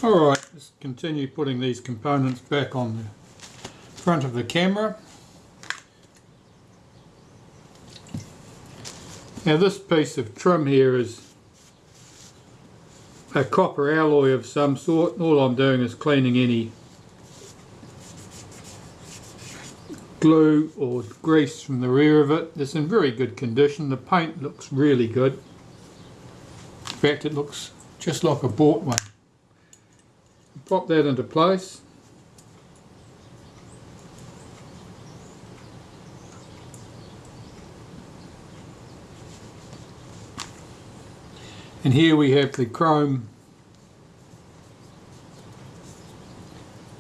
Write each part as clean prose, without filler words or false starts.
Alright, let's continue putting these components back on the front of the camera. Now this piece of trim here is a copper alloy of some sort. All I'm doing is cleaning any glue or grease from the rear of it. It's in very good condition. The paint looks really good. In fact, it looks just like I bought one. Pop that into place. And here we have the chrome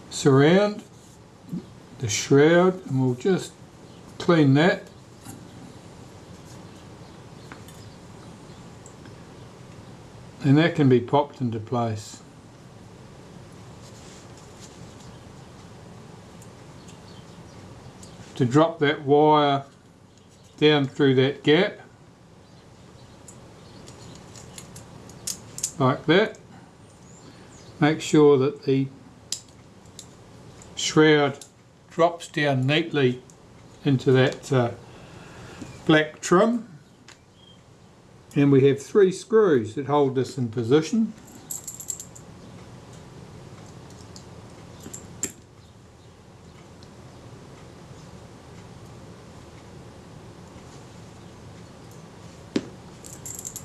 surround, the shroud, and we'll just clean that. And that can be popped into place. To drop that wire down through that gap, like that. Make sure that the shroud drops down neatly into that black trim, and we have 3 screws that hold this in position.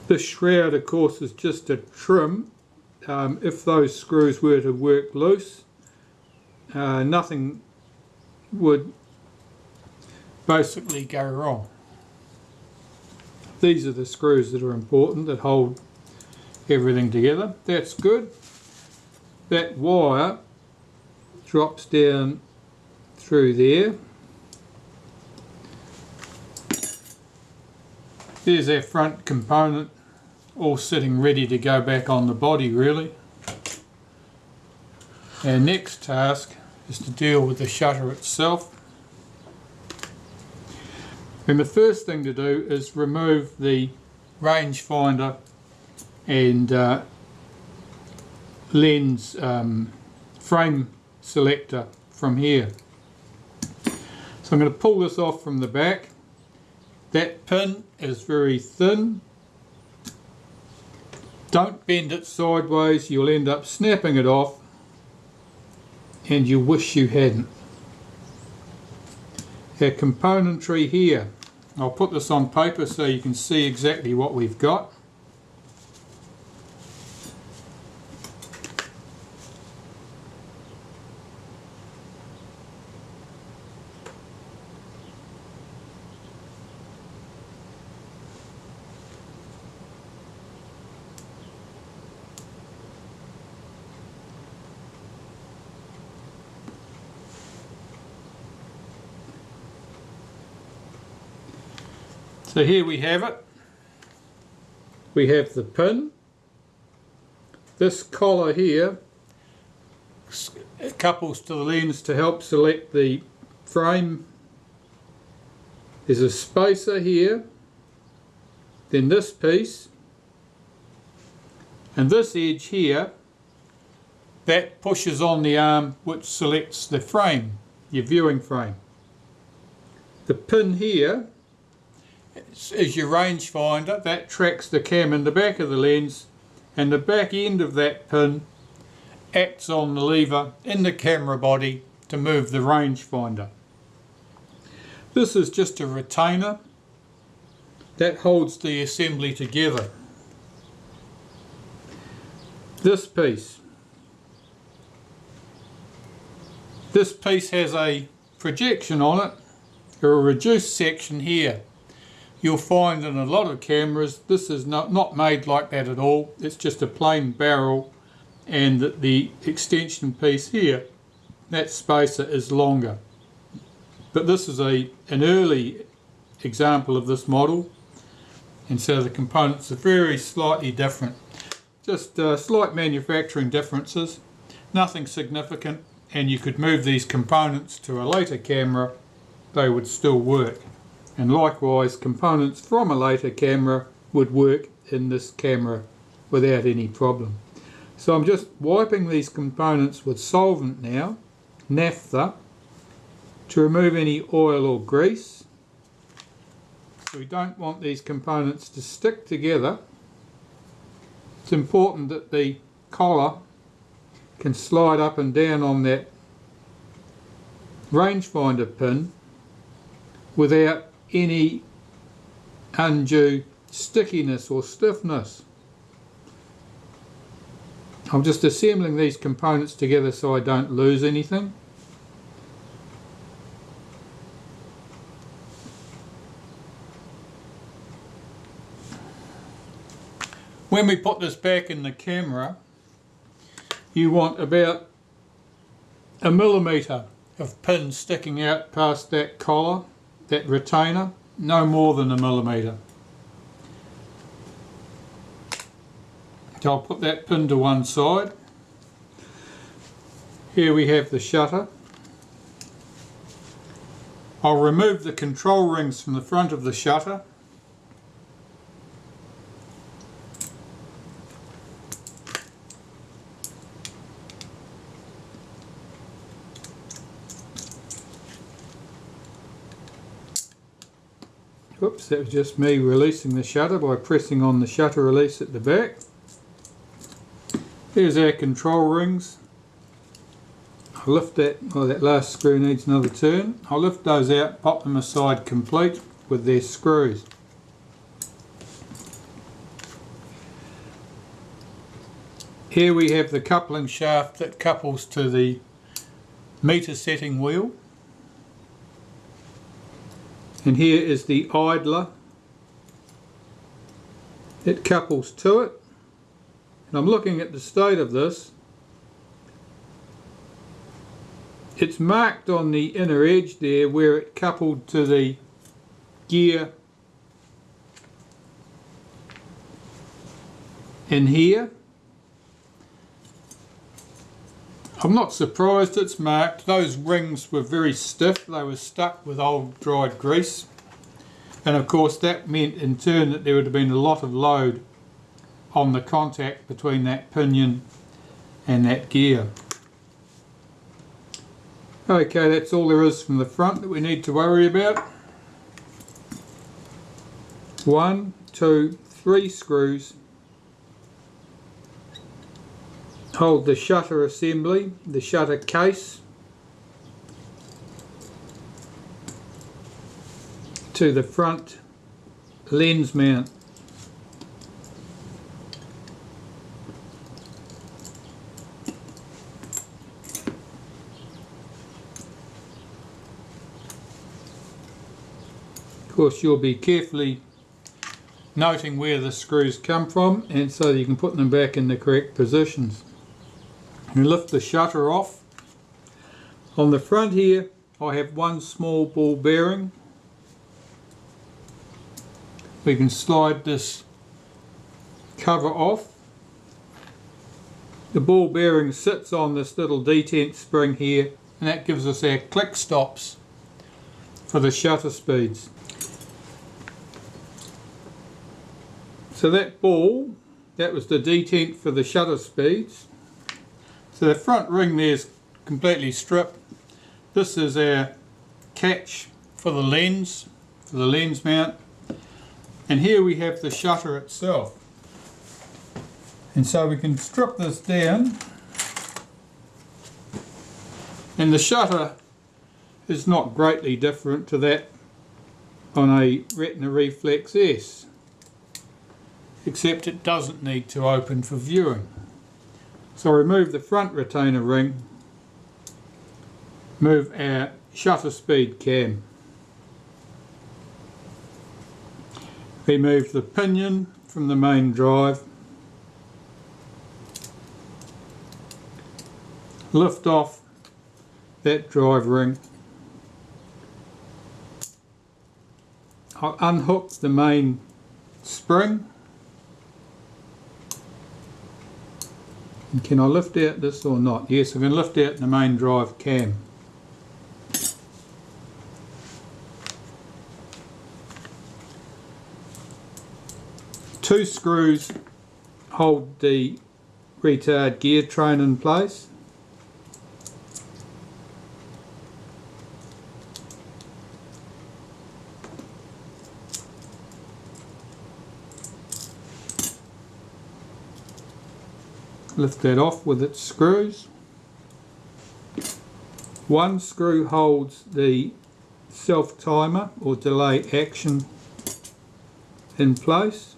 This shroud, of course, is just a trim. If those screws were to work loose, nothing would basically go wrong. These are the screws that are important, that hold everything together. That's good. That wire drops down through there. There's our front component, all sitting ready to go back on the body really. Our next task is to deal with the shutter itself. And the first thing to do is remove the rangefinder and lens frame selector from here. So I'm going to pull this off from the back. That pin is very thin. Don't bend it sideways, you'll end up snapping it off and you wish you hadn't. Our componentry here, I'll put this on paper so you can see exactly what we've got. So here we have it. We have the pin. This collar here couples to the lens to help select the frame. There's a spacer here, then this piece, and this edge here, that pushes on the arm which selects the frame, your viewing frame. The pin here is your rangefinder, that tracks the cam in the back of the lens, and the back end of that pin acts on the lever in the camera body to move the rangefinder. This is just a retainer that holds the assembly together. This piece has a projection on it, or a reduced section here. You'll find in a lot of cameras this is not made like that at all. It's just a plain barrel, and the extension piece here, that spacer is longer. But this is an early example of this model, and so the components are very slightly different. Just slight manufacturing differences, nothing significant, and you could move these components to a later camera, they would still work. And likewise, components from a later camera would work in this camera without any problem. So I'm just wiping these components with solvent now, naphtha, to remove any oil or grease. We don't want these components to stick together. It's important that the collar can slide up and down on that rangefinder pin without any undue stickiness or stiffness. I'm just assembling these components together so I don't lose anything. When we put this back in the camera, you want about 1 millimetre of pin sticking out past that collar, that retainer, no more than 1 millimetre. So I'll put that pin to one side. Here we have the shutter. I'll remove the control rings from the front of the shutter. Oops, that was just me releasing the shutter by pressing on the shutter release at the back. Here's our control rings. I'll lift that, well, that last screw needs another turn. I'll lift those out, pop them aside complete with their screws. Here we have the coupling shaft that couples to the meter setting wheel. And here is the idler. It couples to it. And I'm looking at the state of this. It's marked on the inner edge there where it coupled to the gear in here. I'm not surprised it's marked. Those rings were very stiff. They were stuck with old dried grease. And of course that meant in turn that there would have been a lot of load on the contact between that pinion and that gear. Okay, that's all there is from the front that we need to worry about. 1, 2, 3 screws hold the shutter assembly, the shutter case, to the front lens mount. Of course, you'll be carefully noting where the screws come from, and so you can put them back in the correct positions. You lift the shutter off. On the front here I have one small ball bearing. We can slide this cover off. The ball bearing sits on this little detent spring here, and that gives us our click stops for the shutter speeds. So that ball, that was the detent for the shutter speeds. So the front ring there is completely stripped. This is our catch for the lens mount. And here we have the shutter itself. And so we can strip this down. And the shutter is not greatly different to that on a Retina Reflex-S, except it doesn't need to open for viewing. So remove the front retainer ring, move our shutter speed cam, remove the pinion from the main drive, lift off that drive ring, I'll unhook the main spring. And can I lift out this or not? Yes, I'm going to lift out the main drive cam. Two screws hold the retard gear train in place. Lift that off with its screws. One screw holds the self timer or delay action in place.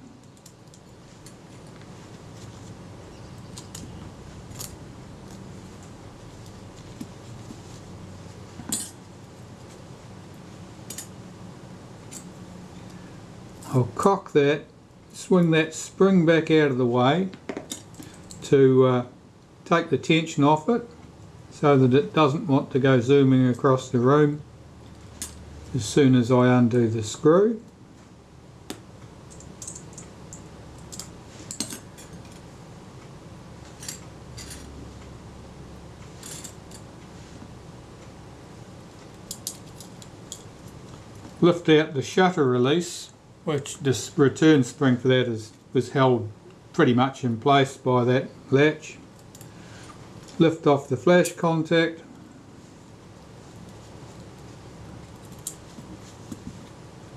I'll cock that, swing that spring back out of the way to take the tension off it so that it doesn't want to go zooming across the room as soon as I undo the screw. Lift out the shutter release, which this return spring for that was held pretty much in place by that latch. Lift off the flash contact.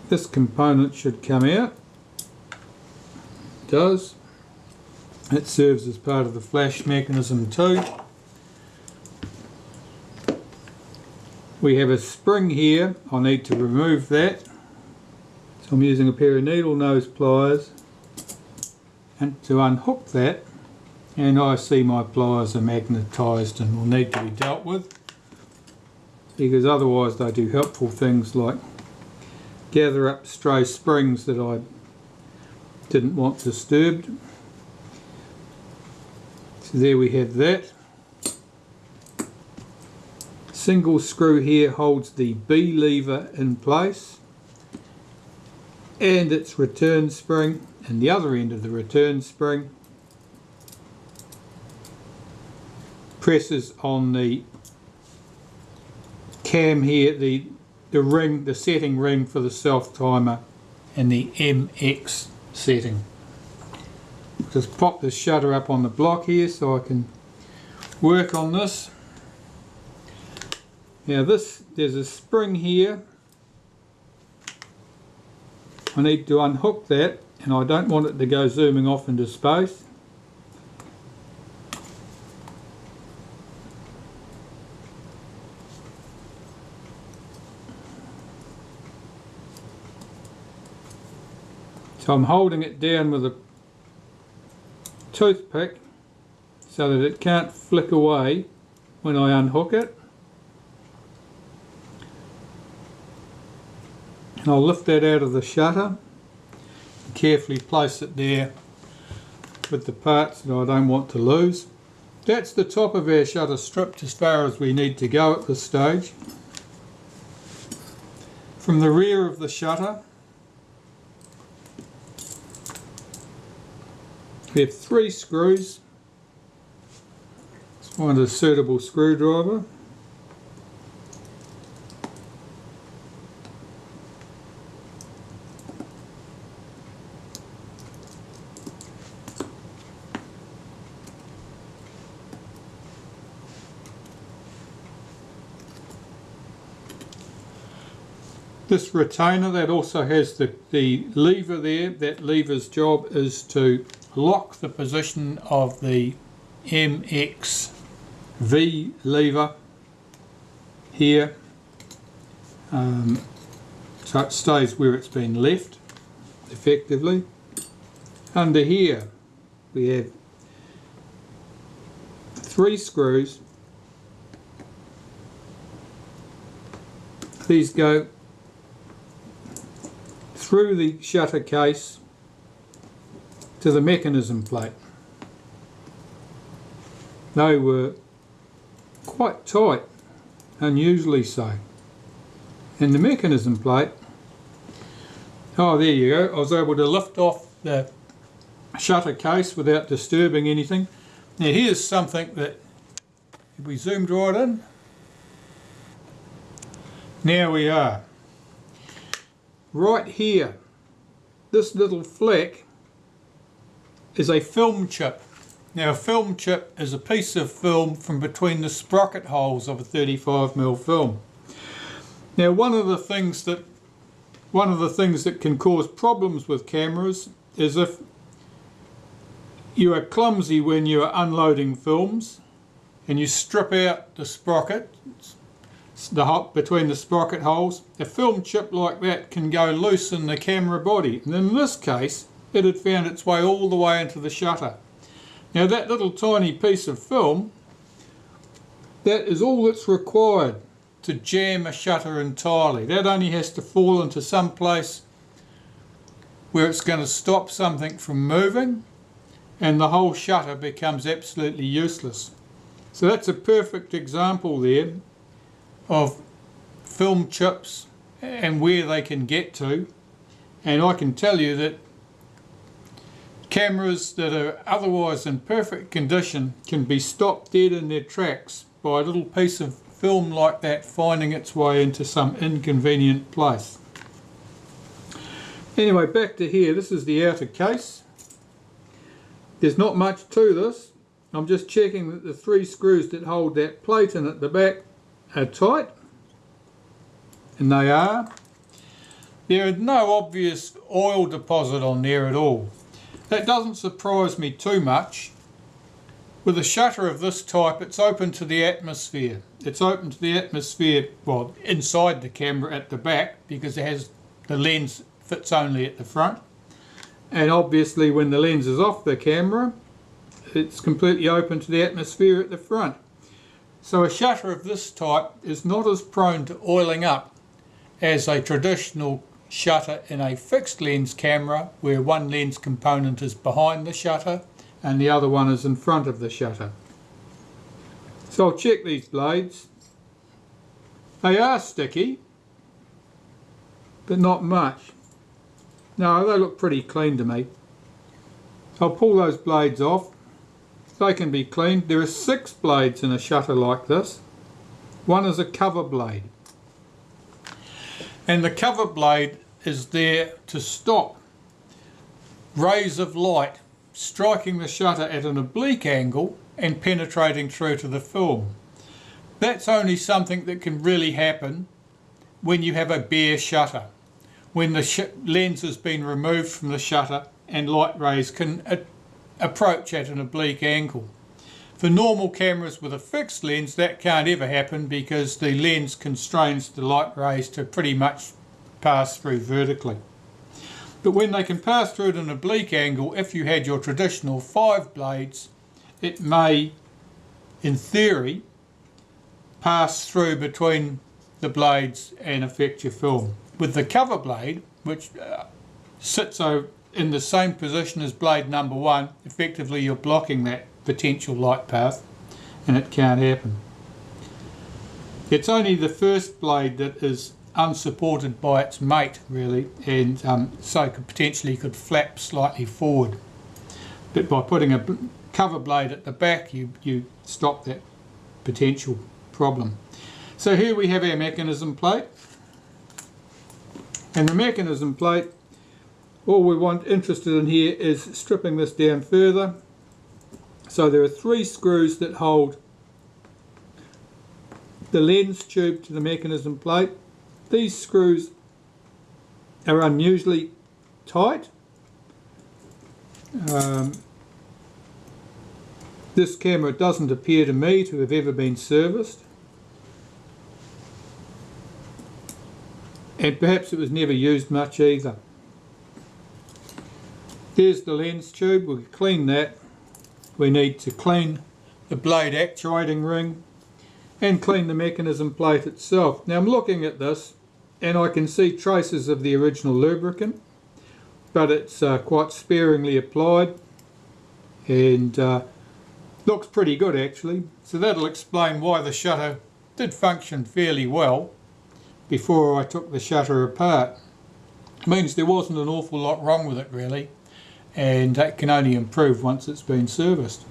This component should come out. It does. It serves as part of the flash mechanism too. We have a spring here. I need to remove that. So I'm using a pair of needle nose pliers and to unhook that, and I see my pliers are magnetised and will need to be dealt with, because otherwise they do helpful things like gather up stray springs that I didn't want disturbed. So there we have that. Single screw here holds the B lever in place and its return spring, and the other end of the return spring presses on the cam here, the ring, the setting ring for the self timer and the MX setting. Just pop the shutter up on the block here so I can work on this. Now there's a spring here. I need to unhook that, and I don't want it to go zooming off into space. So I'm holding it down with a toothpick so that it can't flick away when I unhook it. And I'll lift that out of the shutter and carefully place it there with the parts that I don't want to lose. That's the top of our shutter stripped as far as we need to go at this stage. From the rear of the shutter we have 3 screws. Let's find a suitable screwdriver. This retainer that also has the lever there, that lever's job is to lock the position of the MX V lever here, so it stays where it's been left effectively. Under here we have 3 screws. These go through the shutter case to the mechanism plate. They were quite tight, unusually so. And the mechanism plate, oh there you go, I was able to lift off the shutter case without disturbing anything. Now here's something that, if we zoomed right in, now we are. Right here, this little fleck is a film chip Now a film chip is a piece of film from between the sprocket holes of a 35mm film. Now one of the things that can cause problems with cameras is if you are clumsy when you are unloading films and you strip out the sprocket, between the sprocket holes. A film chip like that can go loose in the camera body, and in this case it had found its way all the way into the shutter. Now that little tiny piece of film, that is all that's required to jam a shutter entirely. That only has to fall into some place where it's going to stop something from moving, and the whole shutter becomes absolutely useless. So that's a perfect example there of film chips and where they can get to. And I can tell you that cameras that are otherwise in perfect condition can be stopped dead in their tracks by a little piece of film like that finding its way into some inconvenient place. Anyway, back to here. This is the outer case. There's not much to this. I'm just checking that the 3 screws that hold that plate in at the back are tight, and they are. There is no obvious oil deposit on there at all. That doesn't surprise me too much. With a shutter of this type, it's open to the atmosphere. It's open to the atmosphere, well, inside the camera at the back, because it has the lens fits only at the front. And obviously when the lens is off the camera, it's completely open to the atmosphere at the front. So a shutter of this type is not as prone to oiling up as a traditional shutter in a fixed lens camera, where one lens component is behind the shutter and the other one is in front of the shutter. So I'll check these blades. They are sticky, but not much. No, they look pretty clean to me. I'll pull those blades off. They can be cleaned. There are 6 blades in a shutter like this. One is a cover blade. And the cover blade is there to stop rays of light striking the shutter at an oblique angle and penetrating through to the film. That's only something that can really happen when you have a bare shutter, when the lens has been removed from the shutter and light rays can approach at an oblique angle. For normal cameras with a fixed lens, that can't ever happen because the lens constrains the light rays to pretty much pass through vertically. But when they can pass through at an oblique angle, if you had your traditional 5 blades, it may, in theory, pass through between the blades and affect your film. With the cover blade, which sits in the same position as blade number 1, effectively you're blocking that potential light path, and it can't happen. It's only the first blade that is unsupported by its mate, really, and so potentially could flap slightly forward. But by putting a cover blade at the back, you stop that potential problem. So here we have our mechanism plate, and the mechanism plate, all we want interested in here is stripping this down further. So there are 3 screws that hold the lens tube to the mechanism plate. These screws are unusually tight. This camera doesn't appear to me to have ever been serviced, and perhaps it was never used much either. There's the lens tube. We'll clean that. We need to clean the blade actuating ring and clean the mechanism plate itself. Now I'm looking at this and I can see traces of the original lubricant, but it's quite sparingly applied and looks pretty good actually. So that'll explain why the shutter did function fairly well before I took the shutter apart. It means there wasn't an awful lot wrong with it really, and that can only improve once it's been serviced.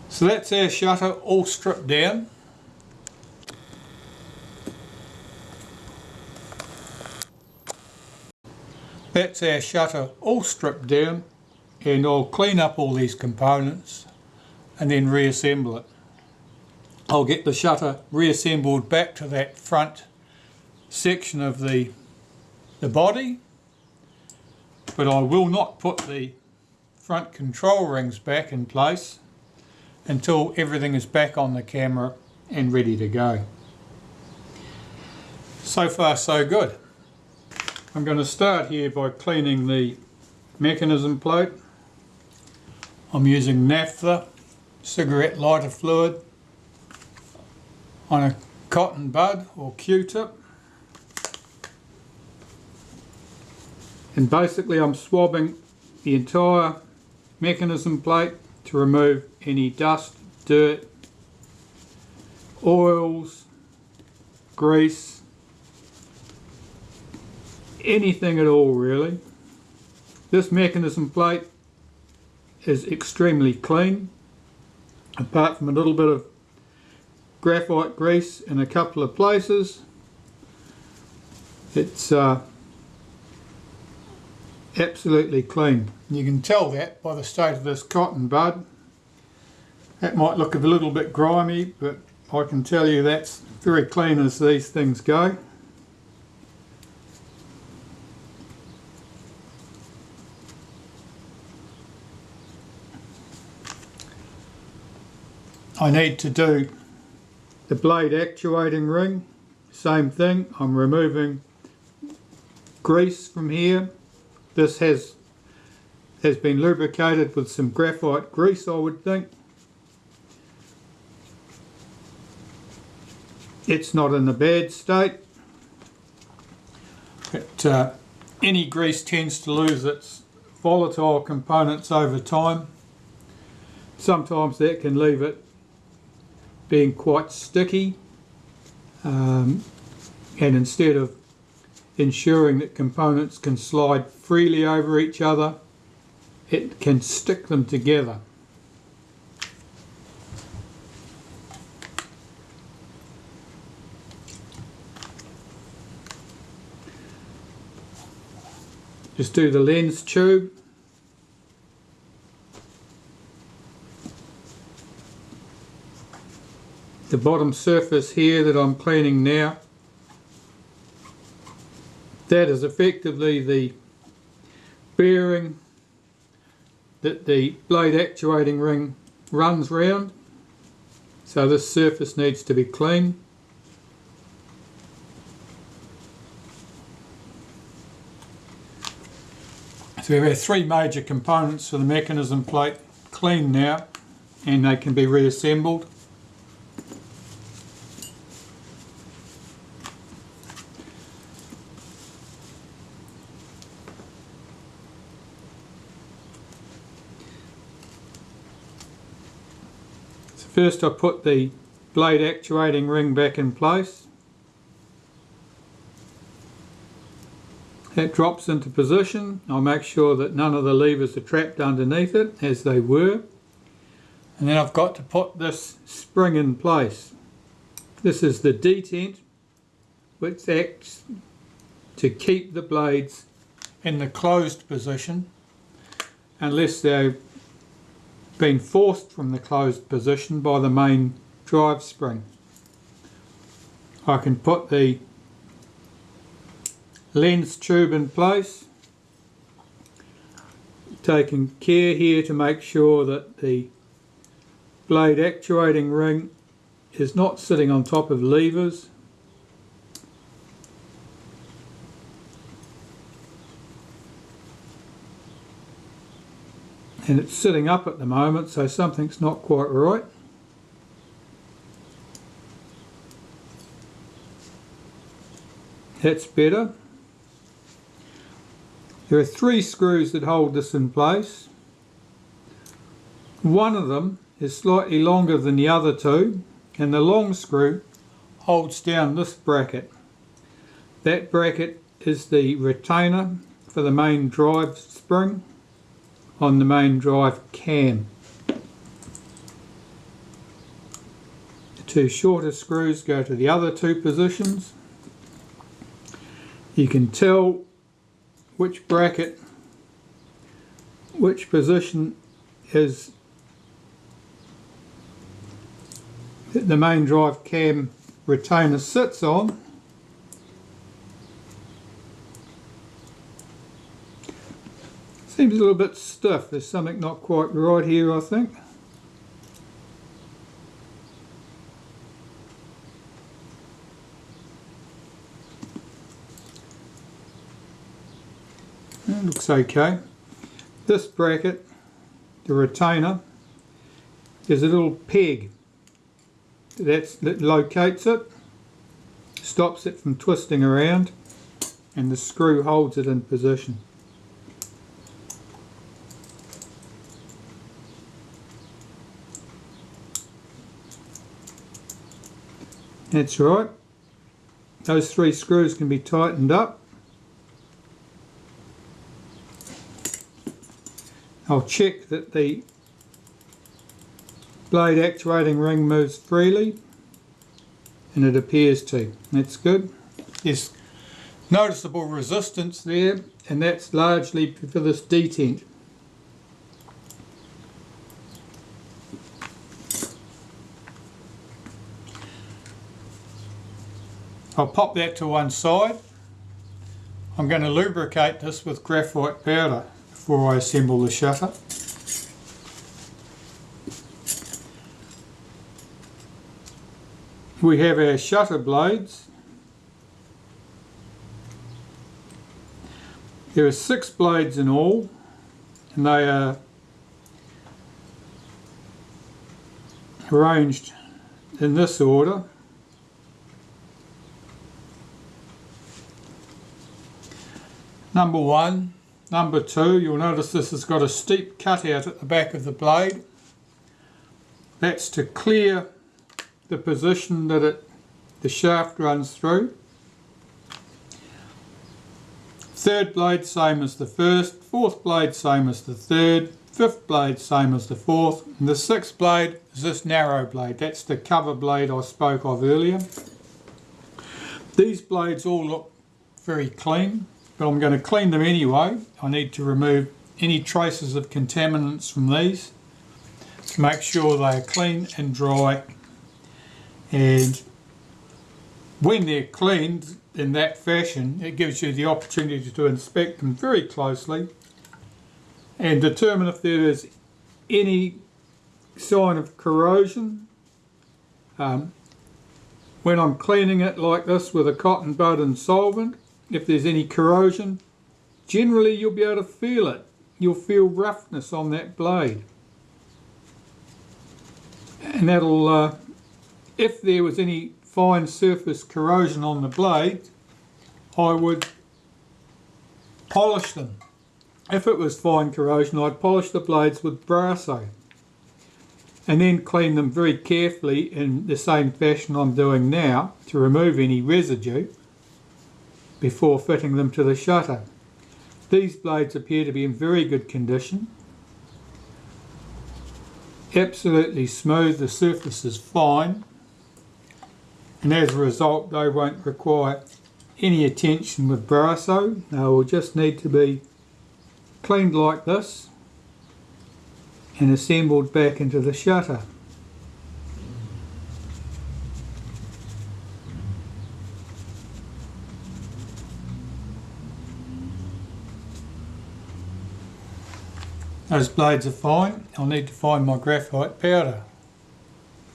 So that's our shutter all stripped down. That's our shutter all stripped down and I'll clean up all these components and then reassemble it. I'll get the shutter reassembled back to that front section of the body, but I will not put the front control rings back in place until everything is back on the camera and ready to go. So far so good. I'm going to start here by cleaning the mechanism plate. I'm using naphtha cigarette lighter fluid on a cotton bud or Q-tip, and basically I'm swabbing the entire mechanism plate to remove any dust, dirt, oils, grease, anything at all really. This mechanism plate is extremely clean, apart from a little bit of graphite grease in a couple of places. It's absolutely clean. You can tell that by the state of this cotton bud. That might look a little bit grimy, but I can tell you that's very clean as these things go. I need to do the blade actuating ring, same thing. I'm removing grease from here. This has been lubricated with some graphite grease, I would think. It's not in a bad state, but any grease tends to lose its volatile components over time. Sometimes that can leave it being quite sticky, and instead of ensuring that components can slide freely over each other, it can stick them together. Just do the lens tube. The bottom surface here that I'm cleaning now, that is effectively the bearing that the blade actuating ring runs round, so this surface needs to be clean. So we have 3 major components for the mechanism plate clean now, and they can be reassembled. First I put the blade actuating ring back in place. That drops into position. I'll make sure that none of the levers are trapped underneath it, as they were. And then I've got to put this spring in place. This is the detent, which acts to keep the blades in the closed position unless they're been forced from the closed position by the main drive spring. I can put the lens tube in place, taking care here to make sure that the blade actuating ring is not sitting on top of levers. And it's sitting up at the moment, so something's not quite right. That's better. There are 3 screws that hold this in place. One of them is slightly longer than the other 2, and the long screw holds down this bracket. That bracket is the retainer for the main drive spring on the main drive cam. The 2 shorter screws go to the other 2 positions. You can tell which bracket which position is the main drive cam retainer sits on. Seems a little bit stiff. There's something not quite right here, I think. It looks okay. This bracket, the retainer, is a little peg that locates it, stops it from twisting around, and the screw holds it in position. That's right. Those 3 screws can be tightened up. I'll check that the blade actuating ring moves freely, and it appears to. That's good. There's noticeable resistance there, and that's largely for this detent. I'll pop that to one side. I'm going to lubricate this with graphite powder before I assemble the shutter. We have our shutter blades. There are 6 blades in all, and they are arranged in this order. Number 1, number 2, you'll notice this has got a steep cutout at the back of the blade. That's to clear the position that the shaft runs through. 3rd blade same as the 1st, 4th blade same as the 3rd, 5th blade same as the 4th, and the 6th blade is this narrow blade. That's the cover blade I spoke of earlier. These blades all look very clean, but I'm going to clean them anyway. I need to remove any traces of contaminants from these to make sure they are clean and dry. And when they're cleaned in that fashion, it gives you the opportunity to inspect them very closely and determine if there is any sign of corrosion. When I'm cleaning it like this with a cotton bud and solvent, if there's any corrosion, generally you'll be able to feel it. You'll feel roughness on that blade. And that'll, if there was any fine surface corrosion on the blade, I would polish them. If it was fine corrosion, I'd polish the blades with Brasso and then clean them very carefully in the same fashion I'm doing now to remove any residue before fitting them to the shutter. These blades appear to be in very good condition. Absolutely smooth, the surface is fine, and as a result they won't require any attention with Brasso. They will just need to be cleaned like this and assembled back into the shutter. Those blades are fine. I'll need to find my graphite powder.